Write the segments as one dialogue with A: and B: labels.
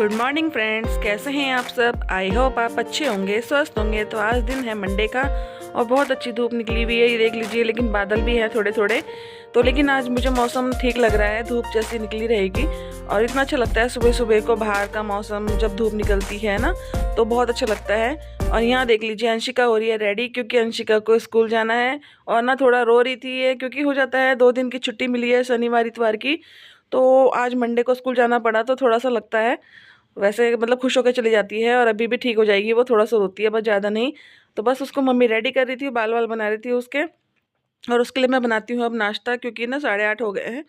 A: Good morning friends, कैसे हैं आप सब। आई होप आप अच्छे होंगे, स्वस्थ होंगे। तो आज दिन है मंडे का और बहुत अच्छी धूप निकली हुई है, ये देख लीजिए। लेकिन बादल भी है थोड़े थोड़े। तो लेकिन आज मुझे मौसम ठीक लग रहा है, धूप जैसी निकली रहेगी। और इतना अच्छा लगता है सुबह सुबह को बाहर का मौसम, जब धूप निकलती है ना, तो बहुत अच्छा लगता है। और यहाँ देख लीजिए, अंशिका हो रही है रेडी, क्योंकि अंशिका को स्कूल जाना है। और ना थोड़ा रो रही थी ये, क्योंकि हो जाता है 2 दिन की छुट्टी मिली है, शनिवार इतवार की। तो आज मंडे को स्कूल जाना पड़ा, तो थोड़ा सा लगता है। वैसे मतलब खुश होकर चली जाती है और अभी भी ठीक हो जाएगी। वो थोड़ा सा रोती है, बस ज़्यादा नहीं। तो बस उसको मम्मी रेडी कर रही थी, बाल वाल बना रही थी उसके। और उसके लिए मैं बनाती हूँ अब नाश्ता, क्योंकि ना 8:30 हो गए हैं।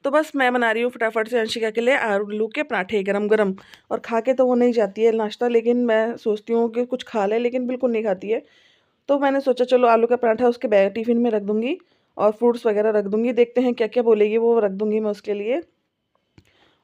A: तो बस मैं बना रही हूँ फटाफट से अंशिका के लिए आलू के पराठे गरम गरम। और खा के तो वो नहीं जाती है नाश्ता, लेकिन मैं सोचती हूँ कि कुछ खा ले, लेकिन बिल्कुल नहीं खाती है। तो मैंने सोचा चलो आलू का पराठा उसके बैग टिफ़िन में रख दूँगी और फ्रूट्स वगैरह रख दूँगी। देखते हैं क्या क्या बोलेगी, वो रख दूँगी मैं उसके लिए।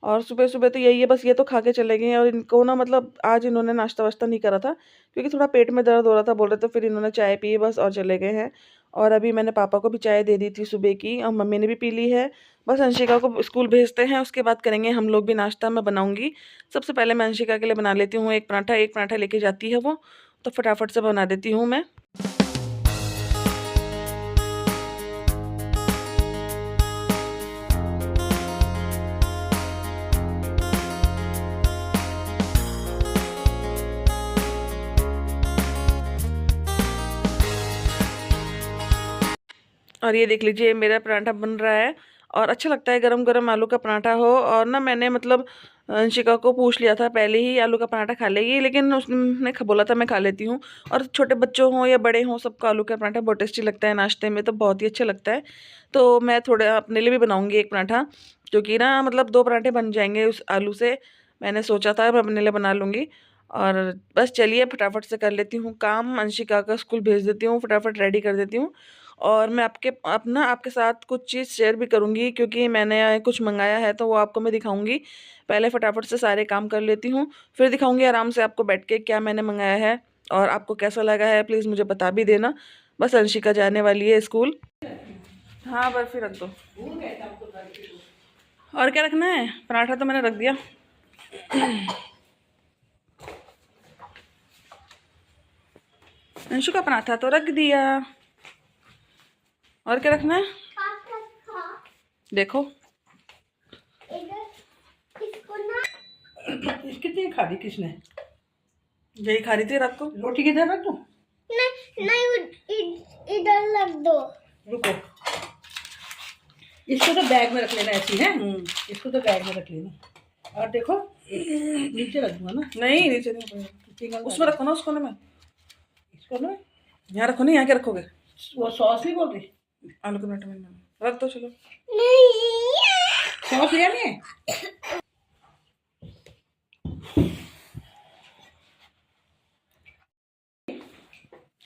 A: और सुबह-सुबह तो यही है, बस ये तो खा के चले गए हैं। और इनको ना मतलब आज इन्होंने नाश्ता-वाश्ता नहीं करा था, क्योंकि थोड़ा पेट में दर्द हो रहा था बोल रहे थे। फिर इन्होंने चाय पी बस और चले गए हैं। और अभी मैंने पापा को भी चाय दे दी थी सुबह की, और मम्मी ने भी पी ली है। बस अंशिका को स्कूल भेजते हैं, उसके बाद करेंगे हम लोग भी नाश्ता। मैं बनाऊँगी। सबसे पहले मैं अंशिका के लिए बना लेती हूँ एक पराठा लेके जाती है वो, तो फटाफट से बना देती हूँ मैं। और ये देख लीजिए मेरा पराठा बन रहा है। और अच्छा लगता है गरम गरम आलू का पराठा हो। और ना मैंने मतलब अंशिका को पूछ लिया था पहले ही, आलू का पराठा खा लेगी, लेकिन उसने बोला था मैं खा लेती हूँ। और छोटे बच्चों हों या बड़े हों, सबको आलू का पराठा बहुत टेस्टी लगता है, नाश्ते में तो बहुत ही अच्छा लगता है। तो मैं थोड़ा अपने लिए भी बनाऊँगी एक पराठा, क्योंकि ना मतलब 2 पराठे बन जाएंगे उस आलू से। मैंने सोचा था मैं अपने लिए बना लूँगी। और बस चलिए फटाफट से कर लेती हूँ काम, अंशिका का स्कूल भेज देती हूँ, फटाफट रेडी कर देती हूँ। और मैं आपके साथ कुछ चीज़ शेयर भी करूँगी, क्योंकि मैंने कुछ मंगाया है, तो वो आपको मैं दिखाऊँगी। पहले फटाफट से सारे काम कर लेती हूँ, फिर दिखाऊँगी आराम से आपको बैठ के क्या मैंने मंगाया है। और आपको कैसा लगा है प्लीज़ मुझे बता भी देना। बस अंशिका जाने वाली है स्कूल। हाँ, बर्फ़ी रख दो। और क्या रखना है? पराठा तो मैंने रख दिया। अंशु का पराठा तो रख दिया। और क्या रखना है? देखो
B: कितनी खा दी किसने?
A: यही खा रही थी रात को।
B: रोटी किधर रख दूं?
C: नहीं, इधर रख दो।
B: रुको, इसको तो बैग में रख लेना ऐसी है। इसको तो बैग में रख लेना। और देखो नीचे रख दूंगा ना।
A: नहीं, नीचे नहीं, उसमें रखो ना, उस कोने में।
B: इसको ना
A: यहाँ रखो, नहीं यहाँ क्या रखोगे?
B: वो सॉस नहीं बोल रही,
A: आलू के पराठे में रख दो, चलो।
B: सॉस लिया नहीं है?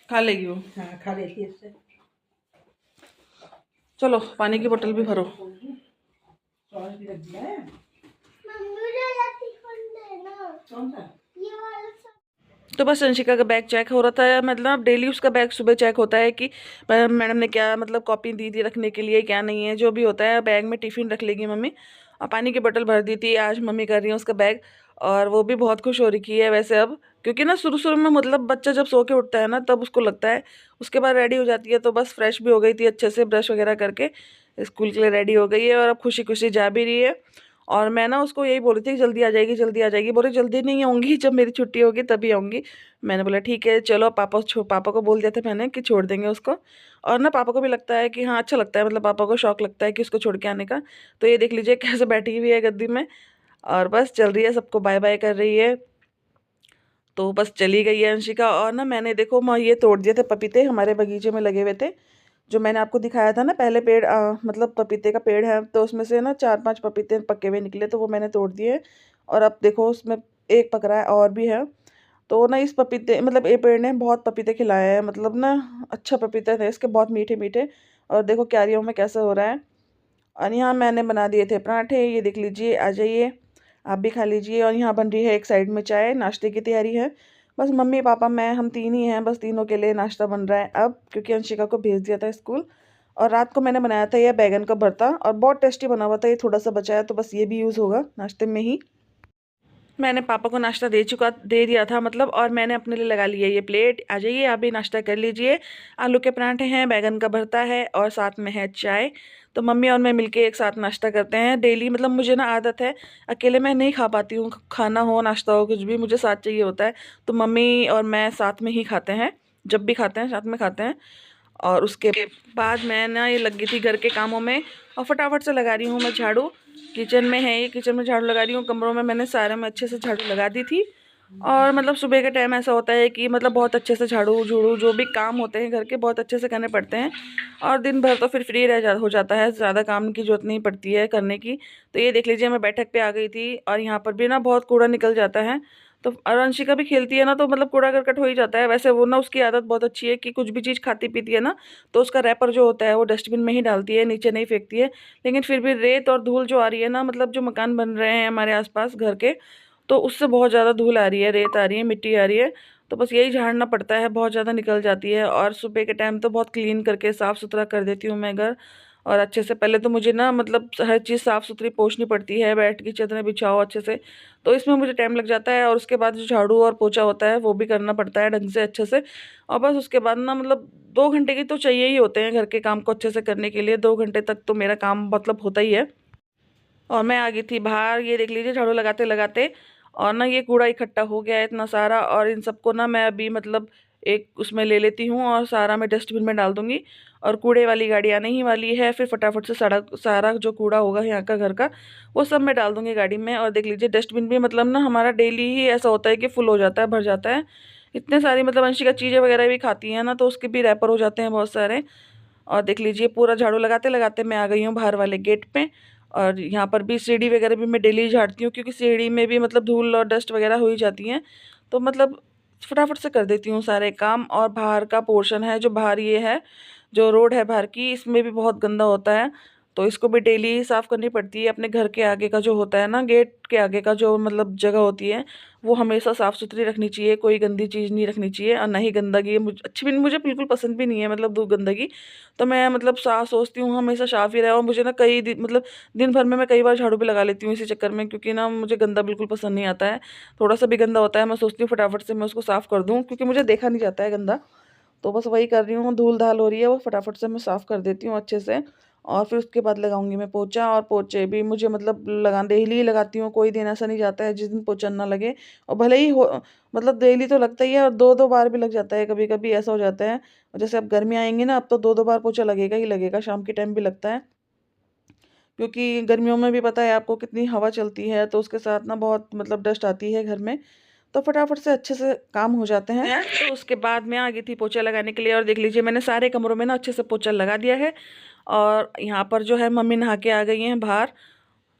A: खा लेगी वो।
B: हाँ खा लेती है इससे।
A: चलो पानी की बोतल भी भरो।
B: सॉस भी रख दिया है। कौन सा?
A: तो बस अंशिका का बैग चेक हो रहा था, मतलब डेली उसका बैग सुबह चेक होता है कि मैडम ने क्या मतलब कॉपी दी थी रखने के लिए, क्या नहीं है, जो भी होता है बैग में टिफ़िन रख लेगी मम्मी। और पानी की बोतल भर दी थी, आज मम्मी कर रही है उसका बैग। और वो भी बहुत खुश हो रही है वैसे अब, क्योंकि ना शुरू शुरू में मतलब बच्चा जब सो के उठता है ना, तब उसको लगता है। उसके बाद रेडी हो जाती है, तो बस फ्रेश भी हो गई थी अच्छे से, ब्रश वगैरह करके स्कूल के लिए रेडी हो गई है। और अब खुशी खुशी जा भी रही है। और मैं ना उसको यही बोल रही थी जल्दी आ जाएगी, जल्दी आ जाएगी। बोले जल्दी नहीं आऊँगी, जब मेरी छुट्टी होगी तभी आऊँगी। मैंने बोला ठीक है चलो, पापा को बोल दिया था मैंने कि छोड़ देंगे उसको। और ना पापा को भी लगता है कि हाँ अच्छा लगता है, मतलब पापा को शौक लगता है कि उसको छोड़ के आने का। तो ये देख लीजिए कैसे बैठी हुई है गद्दी में। और बस चल रही है, सबको बाय बाय कर रही है। तो बस चली गई है अंशिका। और ना मैंने देखो ये तोड़ दिए थे पपीते, हमारे बगीचे में लगे हुए थे, जो मैंने आपको दिखाया था ना पहले पेड़, मतलब पपीते का पेड़ है, तो उसमें से ना 4-5 पपीते पके हुए निकले, तो वो मैंने तोड़ दिए। और अब देखो उसमें एक पक रहा है और भी है। तो ना इस पपीते मतलब ये पेड़ ने बहुत पपीते खिलाए हैं, मतलब ना अच्छा पपीते थे इसके, बहुत मीठे मीठे। और देखो क्यारियों में कैसा हो रहा है। और यहाँ मैंने बना दिए थे पराठे, ये देख लीजिए, आ जाइए आप भी खा लीजिए। और यहाँ बन रही है एक साइड में चाय, नाश्ते की तैयारी है। बस मम्मी पापा मैं हम 3 ही हैं, बस तीनों के लिए नाश्ता बन रहा है अब, क्योंकि अंशिका को भेज दिया था स्कूल। और रात को मैंने बनाया था यह बैगन का भरता, और बहुत टेस्टी बना हुआ था, ये थोड़ा सा बचा है, तो बस ये भी यूज़ होगा नाश्ते में ही। मैंने पापा को नाश्ता दे दिया था मतलब, और मैंने अपने लिए लगा लिया ये प्लेट। आ जाइए आप भी नाश्ता कर लीजिए। आलू के पराठे हैं, बैगन का भरता है और साथ में है चाय। तो मम्मी और मैं मिलके एक साथ नाश्ता करते हैं डेली। मतलब मुझे ना आदत है, अकेले मैं नहीं खा पाती हूँ, खाना हो नाश्ता हो कुछ भी मुझे साथ चाहिए होता है। तो मम्मी और मैं साथ में ही खाते हैं, जब भी खाते हैं साथ में खाते हैं। और उसके बाद मैं ना ये लगी थी घर के कामों में, और फटाफट से लगा रही हूँ मैं झाड़ू। किचन में है ये, किचन में झाड़ू लगा रही हूँ। कमरों में मैंने सारे में अच्छे से झाड़ू लगा दी थी। और मतलब सुबह के टाइम ऐसा होता है कि मतलब बहुत अच्छे से झाड़ू झूड़ू जो भी काम होते हैं घर के बहुत अच्छे से करने पड़ते हैं। और दिन भर तो फिर फ्री हो जाता है, ज़्यादा काम की जरूरत नहीं पड़ती है करने की। तो ये देख लीजिए मैं बैठक पे आ गई थी, और यहाँ पर भी ना बहुत कूड़ा निकल जाता है। तो और अंशिका भी खेलती है ना, तो मतलब कूड़ा करकट हो ही जाता है। वैसे वो ना उसकी आदत बहुत अच्छी है कि कुछ भी चीज़ खाती पीती है ना, तो उसका रैपर जो होता है वो डस्टबिन में ही डालती है, नीचे नहीं फेंकती है। लेकिन फिर भी रेत और धूल जो आ रही है ना, मतलब जो मकान बन रहे हैं हमारे आसपास घर के, तो उससे बहुत ज़्यादा धूल आ रही है, रेत आ रही है, मिट्टी आ रही है। तो बस यही झाड़ना पड़ता है, बहुत ज़्यादा निकल जाती है। और सुबह के टाइम तो बहुत क्लीन करके साफ़ सुथरा कर देती हूँ मैं घर। और अच्छे से पहले तो मुझे ना मतलब हर चीज़ साफ़ सुथरी पोंछनी पड़ती है, बैठ की चादरें बिछाओ अच्छे से, तो इसमें मुझे टाइम लग जाता है। और उसके बाद जो झाड़ू और पोछा होता है वो भी करना पड़ता है ढंग से अच्छे से। और बस उसके बाद ना मतलब 2 घंटे की तो चाहिए ही होते हैं घर के काम को अच्छे से करने के लिए। 2 घंटे तक तो मेरा काम मतलब होता ही है। और मैं आ गई थी बाहर, ये देख लीजिए झाड़ू लगाते लगाते। और ना ये कूड़ा इकट्ठा हो गया है इतना सारा, और इन सबको ना मैं अभी मतलब एक उसमें ले लेती हूँ और सारा मैं डस्टबिन में डाल दूँगी। और कूड़े वाली गाड़ी आने ही वाली है, फिर फटाफट से सड़क सारा जो कूड़ा होगा यहाँ का घर का वो सब मैं डाल दूँगी गाड़ी में। और देख लीजिए डस्टबिन भी मतलब ना हमारा डेली ही ऐसा होता है कि फुल हो जाता है, भर जाता है। इतने सारी मतलब अंशिका चीज़ें वगैरह भी खाती हैं ना, तो उसके भी रैपर हो जाते हैं बहुत सारे। और देख लीजिए पूरा झाड़ू लगाते लगाते मैं आ गई हूँ बाहर वाले गेट पे। और यहाँ पर भी सीढ़ी वगैरह भी मैं डेली झाड़ती हूँ, क्योंकि सीढ़ी में भी मतलब धूल और डस्ट वगैरह हो ही जाती हैं। तो मतलब फटाफट से कर देती हूँ सारे काम। और बाहर का पोर्शन है जो बाहर ये है, जो रोड है बाहर की, इसमें भी बहुत गंदा होता है। तो इसको भी डेली साफ़ करनी पड़ती है। अपने घर के आगे का जो होता है ना, गेट के आगे का जो मतलब जगह होती है, वो हमेशा साफ़ सुथरी रखनी चाहिए, कोई गंदी चीज़ नहीं रखनी चाहिए। और ना ही गंदगी अच्छी भी, मुझे बिल्कुल पसंद भी नहीं है मतलब दो गंदगी। तो मैं मतलब साफ़ सोचती हूँ हमेशा साफ़ ही रहे। और मुझे ना मतलब दिन भर में मैं कई बार झाड़ू भी लगा लेती हूँ इसी चक्कर में, क्योंकि ना मुझे गंदा बिल्कुल पसंद नहीं आता है। थोड़ा सा भी गंदा होता है मैं सोचती हूँ फटाफट से मैं उसको साफ़ कर दूँ, क्योंकि मुझे देखा नहीं जाता है गंदा। तो बस वही कर रही हूँ, धूल धाल हो रही है वो फटाफट से मैं साफ़ कर देती हूँ अच्छे से। और फिर उसके बाद लगाऊंगी मैं पोछा। और पोछे भी मुझे मतलब लगा डेली ही लगाती हूँ, कोई दिन ऐसा नहीं जाता है जिस दिन पोछा ना लगे। और भले ही हो मतलब डेली तो लगता ही है, और दो दो बार भी लग जाता है, कभी कभी ऐसा हो जाता है। जैसे अब गर्मी आएंगी ना, अब तो दो दो बार पोछा लगेगा ही लगेगा, शाम के टाइम भी लगता है। क्योंकि गर्मियों में भी पता है आपको कितनी हवा चलती है, तो उसके साथ ना बहुत मतलब डस्ट आती है घर में। तो फटाफट से अच्छे से काम हो जाते हैं। तो उसके बाद मैं आ गई थी पोछा लगाने के लिए। और देख लीजिए मैंने सारे कमरों में ना अच्छे से पोछा लगा दिया है। और यहाँ पर जो है मम्मी नहा के आ गई हैं बाहर।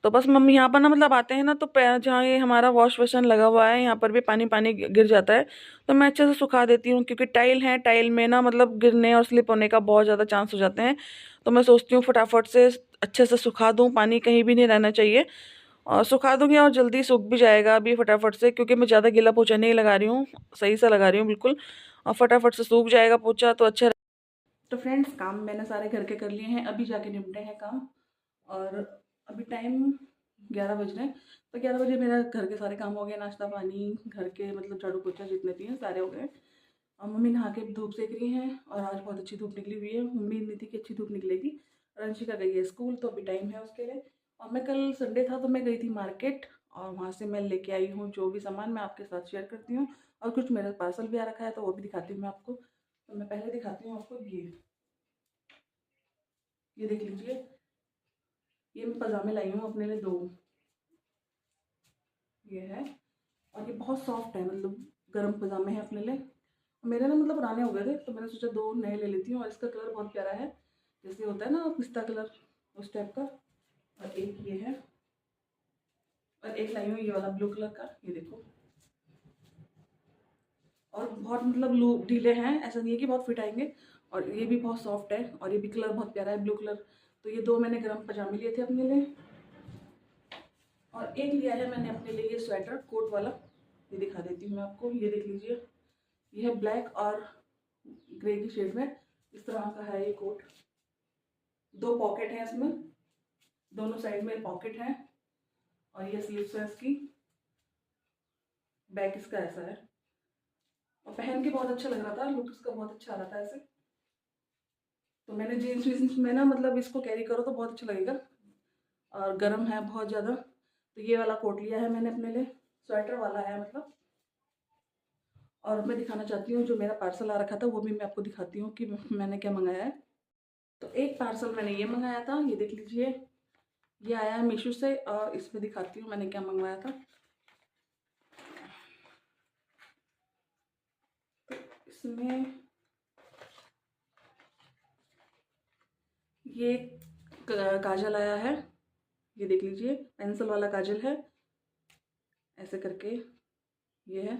A: तो बस मम्मी यहाँ पर ना मतलब आते हैं ना, तो जहाँ ये हमारा वॉश बेसिन लगा हुआ है यहाँ पर भी पानी पानी गिर जाता है। तो मैं अच्छे से सुखा देती हूँ, क्योंकि टाइल है, टाइल में ना मतलब गिरने और स्लिप होने का बहुत ज़्यादा चांस हो जाते हैं। तो मैं सोचती हूँ फटाफट से अच्छे से सुखा दूँ, पानी कहीं भी नहीं रहना चाहिए। और सुखा दूँगी और जल्दी सूख भी जाएगा अभी फटाफट से, क्योंकि मैं ज़्यादा गीला पोछा नहीं लगा रही हूँ, सही सा लगा रही हूँ बिल्कुल। और फटाफट से सूख जाएगा पोछा तो अच्छा। तो फ्रेंड्स काम मैंने सारे घर के कर लिए हैं, अभी जाके निपटे हैं काम। और अभी टाइम 11 बज रहे हैं। तो 11 बजे मेरा घर के सारे काम हो गए, नाश्ता पानी घर के मतलब झाड़ू पोछा जितने भी हैं सारे हो गए। और मम्मी नहा के धूप सेक रही हैं, और आज बहुत अच्छी धूप निकली हुई है, उम्मीद नहीं थी कि अच्छी धूप निकलेगी। और अंशिका गई है स्कूल, तो अभी टाइम है उसके लिए। और मैं कल संडे था तो मैं गई थी मार्केट, और वहाँ से मैं लेके आई हूँ जो भी सामान, मैं आपके साथ शेयर करती हूँ। और कुछ मेरा पार्सल भी आ रखा है तो वो भी दिखाती हूँ मैं आपको। तो मैं पहले दिखाती हूँ आपको ये देख लीजिए। ये मैं पजामे लाई हूँ अपने लिए 2, ये है। और ये बहुत सॉफ्ट है, मतलब गर्म पजामे हैं अपने लिए। मेरे ना मतलब पुराने हो गए थे, तो मैंने सोचा 2 नए ले लेती हूँ। और इसका कलर बहुत प्यारा है, जैसे होता है ना पिस्ता कलर, उस टाइप का। और एक ये है, और एक लाई हूँ ये वाला ब्लू कलर का, ये देखो। और बहुत मतलब लू ढीले हैं, ऐसा नहीं है कि बहुत फिट आएंगे। और ये भी बहुत सॉफ्ट है, और ये भी कलर बहुत प्यारा है, ब्लू कलर। तो ये 2 मैंने गर्म पजामे लिए थे अपने लिए। और एक लिया है मैंने अपने लिए ये स्वेटर कोट वाला, ये दिखा देती हूँ मैं आपको, ये देख लीजिए। ये है ब्लैक और ग्रे की शेड में, इस तरह का है ये कोट। 2 पॉकेट है इसमें, दोनों साइड में पॉकेट है। और ये स्लीव्स है इसकी। बैक इसका ऐसा है और पहन के बहुत अच्छा लग रहा था, लुक इसका बहुत अच्छा आ रहा था ऐसे। तो मैंने जीन्स वीन्स में ना मतलब इसको कैरी करो तो बहुत अच्छा लगेगा। और गर्म है बहुत ज़्यादा, तो ये वाला कोट लिया है मैंने अपने लिए, स्वेटर वाला है मतलब। और मैं दिखाना चाहती हूँ जो मेरा पार्सल आ रखा था वो भी मैं आपको दिखाती हूँ कि मैंने क्या मंगाया है। तो एक पार्सल मैंने ये मंगाया था, ये देख लीजिए, ये आया है मीशो से। और इसमें दिखाती हूँ मैंने क्या मंगवाया था। तो इसमें ये काजल आया है, ये देख लीजिए, पेंसिल वाला काजल है ऐसे करके, ये है।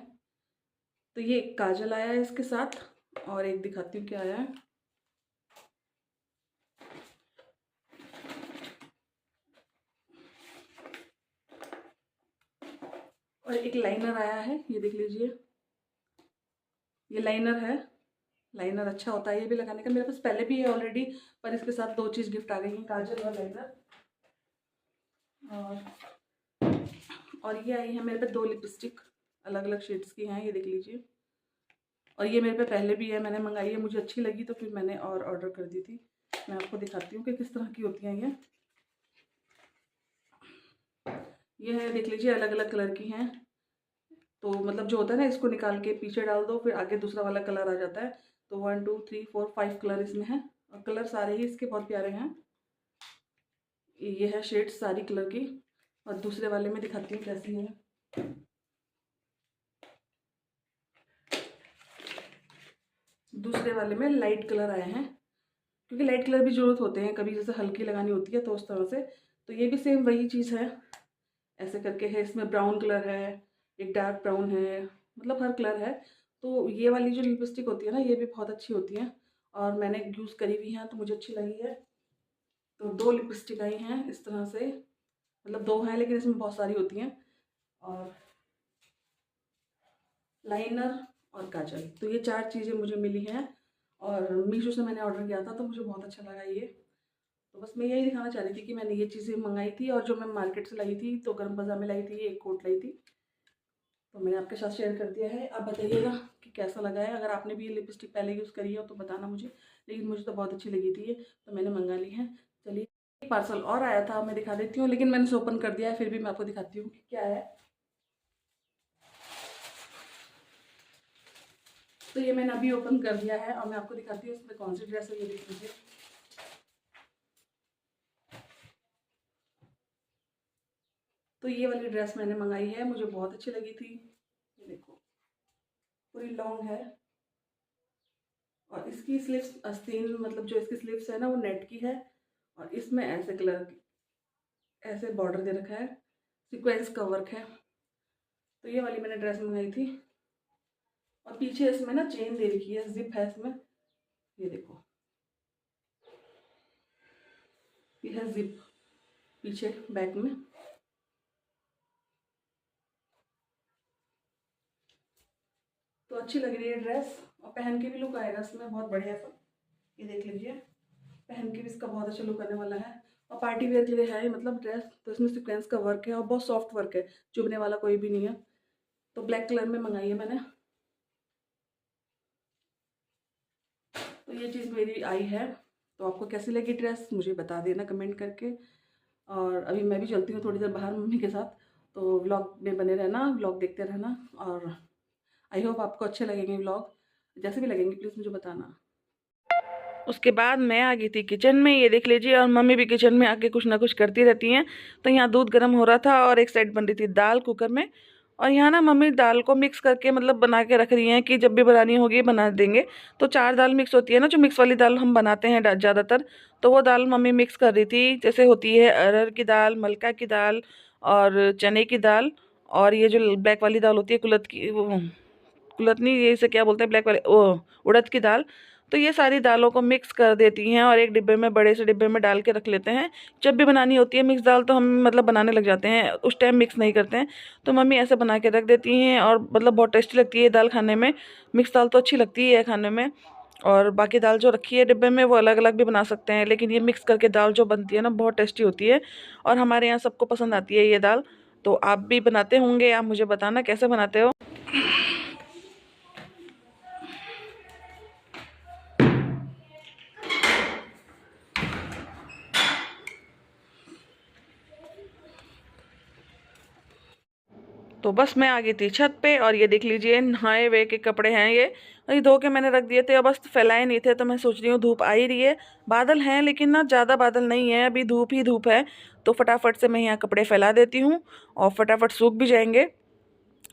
A: तो ये काजल आया है इसके साथ। और एक दिखाती हूँ क्या आया है। और एक लाइनर आया है, ये देख लीजिए, ये लाइनर है। लाइनर अच्छा होता है ये भी लगाने का, मेरे पास पहले भी है ऑलरेडी, पर इसके साथ दो चीज़ गिफ्ट आ गई हैं, काजल और लाइनर। और ये आई है मेरे पे 2 लिपस्टिक, अलग अलग शेड्स की हैं, ये देख लीजिए। और ये मेरे पे पहले भी है, मैंने मंगाई है, मुझे अच्छी लगी तो फिर मैंने और ऑर्डर कर दी थी। मैं आपको दिखाती हूँ कि किस तरह की होती हैं ये है, देख लीजिए, अलग अलग कलर की हैं। तो मतलब जो होता है ना, इसको निकाल के पीछे डाल दो, फिर आगे दूसरा वाला कलर आ जाता है। तो 1 2 3 4 5 कलर इसमें हैं और कलर सारे ही इसके बहुत प्यारे हैं। ये है शेड्स सारी कलर की। और दूसरे वाले में दिखाती हूँ कैसी है। दूसरे वाले में लाइट कलर आए हैं, क्योंकि लाइट कलर भी ज़रूरत होते हैं कभी, जैसे हल्की लगानी होती है तो उस तरह से। तो ये भी सेम वही चीज़ है, ऐसे करके है। इसमें ब्राउन कलर है, एक डार्क ब्राउन है, मतलब हर कलर है। तो ये वाली जो लिपस्टिक होती है ना, ये भी बहुत अच्छी होती है और मैंने यूज़ करी हुई हैं तो मुझे अच्छी लगी है। तो 2 लिपस्टिक आई हैं इस तरह से, मतलब 2 हैं लेकिन इसमें बहुत सारी होती हैं। और लाइनर और काजल, तो ये 4 चीज़ें मुझे मिली हैं। और मीशो से मैंने ऑर्डर किया था तो मुझे बहुत अच्छा लगा ये। तो बस मैं यही दिखाना चाह रही थी कि मैंने ये चीज़ें मंगाई थी। और जो मैं मार्केट से लाई थी, तो गर्म बाज़ार में लाई थी, एक कोट लाई थी, तो मैंने आपके साथ शेयर कर दिया है। आप बताइएगा कि कैसा लगा है। अगर आपने भी ये लिपस्टिक पहले यूज़ करी हो तो बताना मुझे, लेकिन मुझे तो बहुत अच्छी लगी थी ये, तो मैंने मंगा ली है। चलिए, एक पार्सल और आया था, मैं दिखा देती हूँ, लेकिन मैंने इसे ओपन कर दिया है, फिर भी मैं आपको दिखाती हूँ कि क्या है। तो ये मैंने अभी ओपन कर दिया है और मैं आपको दिखाती हूँ इसमें कौन सी ड्रेस है, ये देख लीजिए। तो ये वाली ड्रेस मैंने मंगाई है, मुझे बहुत अच्छी लगी थी। ये देखो, पूरी लॉन्ग है और इसकी स्लीव्स आस्तीन, मतलब जो इसकी स्लीव्स है ना, वो नेट की है। और इसमें ऐसे कलर की, ऐसे बॉर्डर दे रखा है, सीक्वेंस का वर्क है। तो ये वाली मैंने ड्रेस मंगाई थी। और पीछे इसमें ना चेन दे रखी है, जिप है इसमें, ये देखो, ये है जिप पीछे बैक में। तो अच्छी लग रही है ड्रेस और पहन के भी लुक आएगा इसमें बहुत बढ़िया सा। ये देख लीजिए, पहन के भी इसका बहुत अच्छा लुक आने वाला है। और पार्टी वेयर के लिए है मतलब ड्रेस, तो इसमें सीक्वेंस का वर्क है और बहुत सॉफ्ट वर्क है, चुभने वाला कोई भी नहीं है। तो ब्लैक कलर में मंगाई है मैंने। तो ये चीज़ मेरी आई है। तो आपको कैसी लगी ड्रेस मुझे बता देना कमेंट करके। और अभी मैं भी चलती हूँ थोड़ी देर बाहर मम्मी के साथ, तो व्लॉग में बने रहना, व्लॉग देखते रहना। और आई होप आपको अच्छे लगेंगे व्लॉग, जैसे भी लगेंगे प्लीज़ मुझे बताना। उसके बाद मैं आ गई थी किचन में, ये देख लीजिए, और मम्मी भी किचन में आके कुछ ना कुछ करती रहती हैं। तो यहाँ दूध गर्म हो रहा था और एक साइड बन रही थी दाल कुकर में। और यहाँ ना मम्मी दाल को मिक्स करके मतलब बना के रख रही हैं कि जब भी बनानी होगी बना देंगे। तो 4 दाल मिक्स होती है ना, जो मिक्स वाली दाल हम बनाते हैं ज़्यादातर, तो वो दाल मम्मी मिक्स कर रही थी। जैसे होती है अरहर की दाल, मलका की दाल और चने की दाल, और ये जो ब्लैक वाली दाल होती है कुलत की, वो कुलत नहीं, ये इसे क्या बोलते हैं, ब्लैक वाले, ओ उड़द की दाल। तो ये सारी दालों को मिक्स कर देती हैं और एक डिब्बे में, बड़े से डिब्बे में डाल के रख लेते हैं। जब भी बनानी होती है मिक्स दाल तो हम मतलब बनाने लग जाते हैं, उस टाइम मिक्स नहीं करते हैं। तो मम्मी ऐसे बना के रख देती हैं और मतलब बहुत टेस्टी लगती है दाल खाने में। मिक्स दाल तो अच्छी लगती है खाने में। और बाकी दाल जो रखी है डिब्बे में वो अलग अलग भी बना सकते हैं, लेकिन ये मिक्स करके दाल जो बनती है ना बहुत टेस्टी होती है और हमारे यहाँ सबको पसंद आती है ये दाल। तो आप भी बनाते होंगे, आप मुझे बताना कैसे बनाते हो। तो बस मैं आ गई थी छत पे और ये देख लीजिए नहाए हुए के कपड़े हैं ये धो के मैंने रख दिए थे और बस फैलाए नहीं थे। तो मैं सोच रही हूँ धूप आ ही रही है, बादल हैं लेकिन ना ज़्यादा बादल नहीं है, अभी धूप ही धूप है। तो फटाफट से मैं यहाँ कपड़े फैला देती हूँ और फटाफट सूख भी जाएंगे।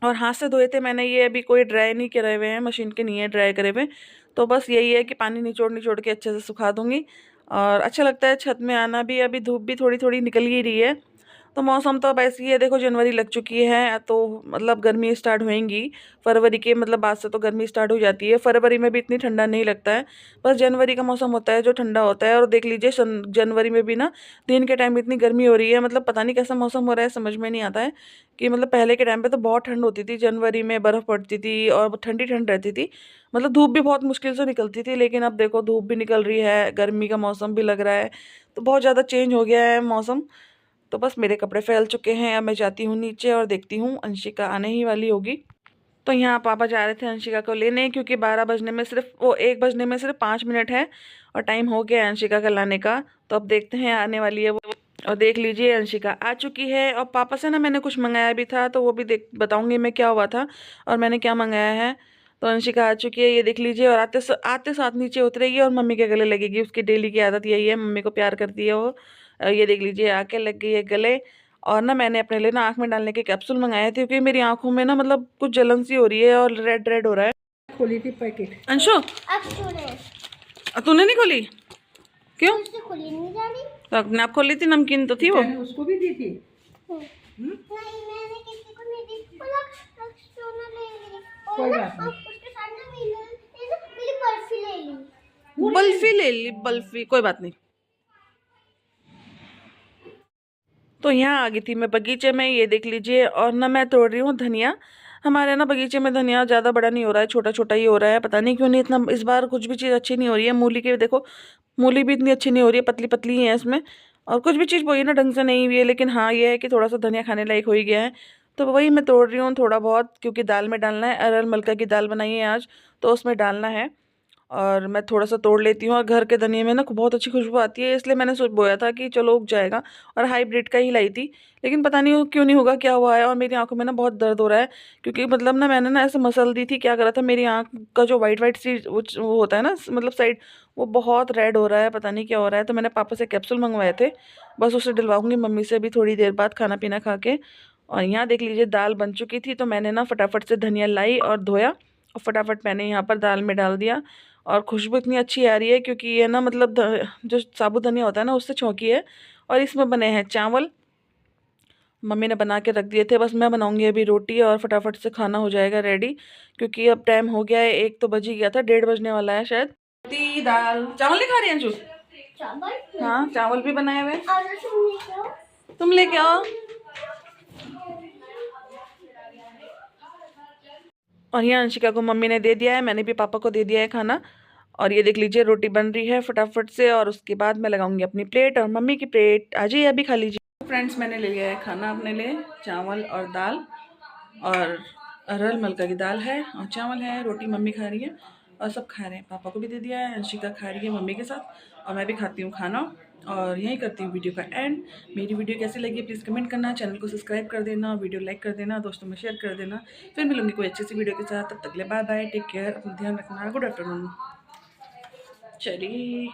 A: और हाथ से धोए थे मैंने, ये अभी कोई ड्राई नहीं करे हुए हैं, मशीन के नहीं है ड्राई करे हुए। तो बस यही है कि पानी निचोड़ निचोड़ के अच्छे से सुखा दूँगी। और अच्छा लगता है छत में आना भी, अभी धूप भी थोड़ी थोड़ी निकल ही रही है। तो मौसम तो अब ऐसी है, देखो जनवरी लग चुकी है तो मतलब गर्मी स्टार्ट होएंगी। फरवरी के मतलब बाद से तो गर्मी स्टार्ट हो जाती है, फरवरी में भी इतनी ठंडा नहीं लगता है, बस जनवरी का मौसम होता है जो ठंडा होता है। और देख लीजिए जनवरी में भी ना दिन के टाइम इतनी गर्मी हो रही है, मतलब पता नहीं कैसा मौसम हो रहा है, समझ में नहीं आता है कि मतलब पहले के टाइम पे तो बहुत ठंड होती थी, जनवरी में बर्फ़ पड़ती थी और ठंडी ठंड रहती थी, मतलब धूप भी बहुत मुश्किल से निकलती थी। लेकिन अब देखो धूप भी निकल रही है, गर्मी का मौसम भी लग रहा है, तो बहुत ज़्यादा चेंज हो गया है मौसम। तो बस मेरे कपड़े फैल चुके हैं, अब मैं जाती हूँ नीचे और देखती हूँ अंशिका आने ही वाली होगी। तो यहाँ पापा जा रहे थे अंशिका को लेने, क्योंकि 12 बजने में सिर्फ वो 1 बजने में सिर्फ 5 मिनट है और टाइम हो गया है अंशिका का लाने का। तो अब देखते हैं आने वाली है वो। और देख लीजिए अंशिका आ चुकी है। और पापा से ना मैंने कुछ मंगाया भी था, तो वो भी देख बताऊँगी मैं क्या हुआ था और मैंने क्या मंगाया है। तो अंशिका आ चुकी है, ये देख लीजिए। और आते साथ नीचे उतरेगी और मम्मी के गले लगेगी, उसकी डेली की आदत यही है, मम्मी को प्यार करती है वो। ये देख लीजिए आके लग गई है गले। और ना मैंने अपने लिए ना आँख में डालने के कैप्सूल मंगाए थे, क्योंकि मेरी आँखों में ना मतलब कुछ जलन सी हो रही है और रेड रेड हो रहा है।
B: खोली थी पैकेट।
A: अंशु
C: अब तूने
A: तूने नहीं खोली? क्यों?
C: मुझसे खुली नहीं जा रही।
A: तो अपने आप खोली थी, नमकीन तो थी वो।
B: मैंने उसको भी दी थी।
C: नहीं मैंने किसी को नहीं दी, बोला सोना ले ली और
B: कोई
C: ना
B: बात नहीं।
C: उसके साथ ना मेरी बर्फी ले ली।
A: बल्फी ले ली, बल्फी कोई बात नहीं। तो यहाँ आ गई थी मैं बगीचे में, ये देख लीजिए। और ना मैं तोड़ रही हूँ धनिया। हमारे ना बगीचे में धनिया ज़्यादा बड़ा नहीं हो रहा है, छोटा छोटा ही हो रहा है, पता नहीं क्यों नहीं इतना इस बार कुछ भी चीज़ अच्छी नहीं हो रही है। मूली की देखो, मूली भी इतनी अच्छी नहीं हो रही है, पतली पतली ही है इसमें। और कुछ भी चीज़ वही ना ढंग से नहीं हुई है। लेकिन हाँ ये है कि थोड़ा सा धनिया खाने लायक हो ही गया है, तो वही मैं तोड़ रही हूँ थोड़ा बहुत, क्योंकि दाल में डालना है। अरहर मलका की दाल बनाई है आज, तो उसमें डालना है। और मैं थोड़ा सा तोड़ लेती हूँ। और घर के धनिए में ना बहुत अच्छी खुशबू आती है, इसलिए मैंने सोच बोया था कि चलो उग जाएगा। और हाइब्रिड का ही लाई थी, लेकिन पता नहीं क्यों नहीं होगा, क्या हुआ है। और मेरी आंखों में ना बहुत दर्द हो रहा है, क्योंकि मतलब ना मैंने ना ऐसे मसल दी थी, क्या करा था, मेरी आंख का जो वाइट वाइट सी वो होता है ना मतलब साइड, वो बहुत रेड हो रहा है, पता नहीं क्या हो रहा है। तो मैंने पापा से कैप्सूल मंगवाए थे, बस उसे डलवाऊंगी मम्मी से अभी थोड़ी देर बाद खाना पीना खा के। और यहाँ देख लीजिए दाल बन चुकी थी, तो मैंने ना फटाफट से धनिया लाई और धोया और फटाफट मैंने यहाँ पर दाल में डाल दिया। और खुशबू इतनी अच्छी आ रही है, क्योंकि ये ना मतलब जो साबुत धनिया होता है ना उससे छौंकी है। और इसमें बने हैं चावल, मम्मी ने बना के रख दिए थे, बस मैं बनाऊंगी अभी रोटी और फटाफट से खाना हो जाएगा रेडी। क्योंकि अब टाइम हो गया है, 1 तो बज ही गया था, 1:30 बजने वाला है शायद। रोटी दाल चावल नहीं खा रही हैं अंशु?
C: चावल
A: हाँ चावल भी बनाए हुए,
C: और तुम लेके आओ।
A: तुम लेके आओ। और यहाँ अंशिका को मम्मी ने दे दिया है, मैंने भी पापा को दे दिया है खाना। और ये देख लीजिए रोटी बन रही है फटाफट से, और उसके बाद मैं लगाऊंगी अपनी प्लेट और मम्मी की प्लेट। आ जाइए अभी खा लीजिए। फ्रेंड्स मैंने ले लिया है खाना अपने लिए, चावल और दाल, और अरहर मलका की दाल है और चावल है, रोटी मम्मी खा रही है और सब खा रहे हैं। पापा को भी दे दिया है, अंशिका खा रही है मम्मी के साथ, और मैं भी खाती हूँ खाना। और यहीं करती हूँ वीडियो का एंड। मेरी वीडियो कैसी लगी प्लीज़ कमेंट करना, चैनल को सब्सक्राइब कर देना, वीडियो लाइक कर देना, दोस्तों में शेयर कर देना। फिर मिलूंगी कोई अच्छी सी वीडियो के साथ, तब तक ले बाय बाय, टेक केयर, अपना ध्यान रखना, गुड आफ्टरनून। चलिए।